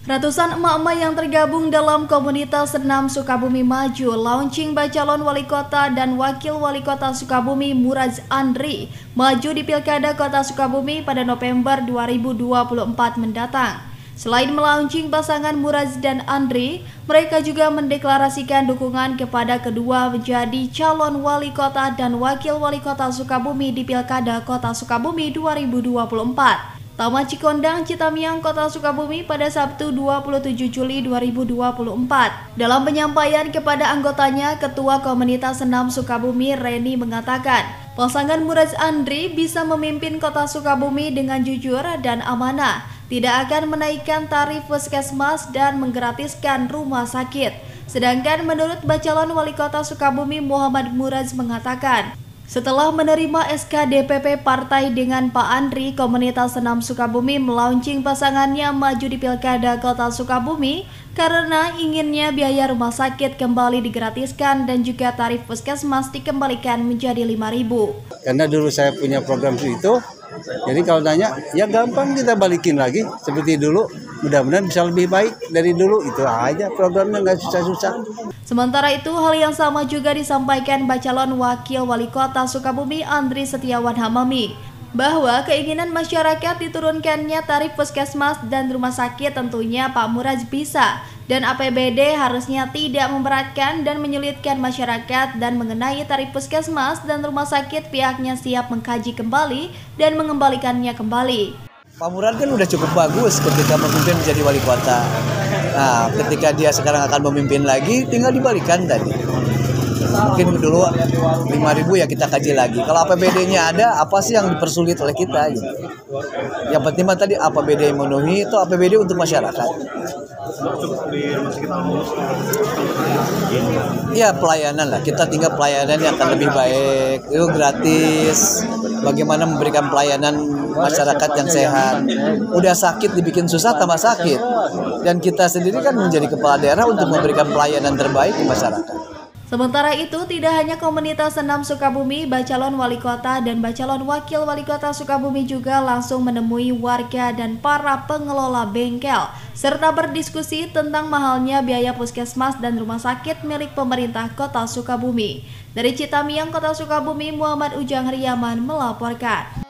Ratusan emak-emak yang tergabung dalam komunitas Senam Sukabumi Maju launching Bacalon Wali Kota dan Wakil Wali Kota Sukabumi Muraz Andri maju di Pilkada Kota Sukabumi pada November 2024 mendatang. Selain melaunching pasangan Muraz dan Andri, mereka juga mendeklarasikan dukungan kepada kedua menjadi calon wali kota dan wakil wali kota Sukabumi di Pilkada Kota Sukabumi 2024. Taman Cikondang, Citamiang, Kota Sukabumi pada Sabtu 27 Juli 2024. Dalam penyampaian kepada anggotanya, Ketua Komunitas Senam Sukabumi Reni mengatakan, pasangan Muraz Andri bisa memimpin Kota Sukabumi dengan jujur dan amanah, tidak akan menaikkan tarif puskesmas dan menggratiskan rumah sakit. Sedangkan menurut Bacalon Wali Kota Sukabumi Muhammad Muraz mengatakan, setelah menerima SK DPP partai dengan Pak Andri, Komunitas Senam Sukabumi melaunching pasangannya maju di Pilkada Kota Sukabumi karena inginnya biaya rumah sakit kembali digratiskan dan juga tarif puskesmas dikembalikan menjadi 5.000. Karena dulu saya punya program itu, jadi kalau tanya, ya gampang kita balikin lagi seperti dulu. Mudah-mudahan bisa lebih baik dari dulu, itu aja programnya, nggak susah-susah. Sementara itu, hal yang sama juga disampaikan Bacalon Wakil Wali Kota Sukabumi Andri Setiawan Hamami, bahwa keinginan masyarakat diturunkannya tarif puskesmas dan rumah sakit tentunya Pak Muraz bisa, dan APBD harusnya tidak memberatkan dan menyulitkan masyarakat, dan mengenai tarif puskesmas dan rumah sakit pihaknya siap mengkaji kembali dan mengembalikannya kembali. Pak Muraz kan udah cukup bagus ketika memimpin menjadi wali kota. Nah, ketika dia sekarang akan memimpin lagi, tinggal dibalikan tadi. Mungkin dulu 5.000 ya kita kaji lagi. Kalau APBD-nya ada, apa sih yang dipersulit oleh kita? Gitu. Yang penting mah tadi APBD yang memenuhi, itu APBD untuk masyarakat. Ya pelayanan lah, kita tinggal pelayanan yang akan lebih baik, itu gratis. Bagaimana memberikan pelayanan masyarakat yang sehat. Udah sakit dibikin susah tambah sakit. Dan kita sendiri kan menjadi kepala daerah untuk memberikan pelayanan terbaik ke masyarakat. Sementara itu, tidak hanya Komunitas Senam Sukabumi, Bacalon Wali Kota dan Bacalon Wakil Wali Kota Sukabumi juga langsung menemui warga dan para pengelola bengkel, serta berdiskusi tentang mahalnya biaya puskesmas dan rumah sakit milik pemerintah Kota Sukabumi. Dari Citamiang, Kota Sukabumi, Muhammad Ujang Riyaman melaporkan.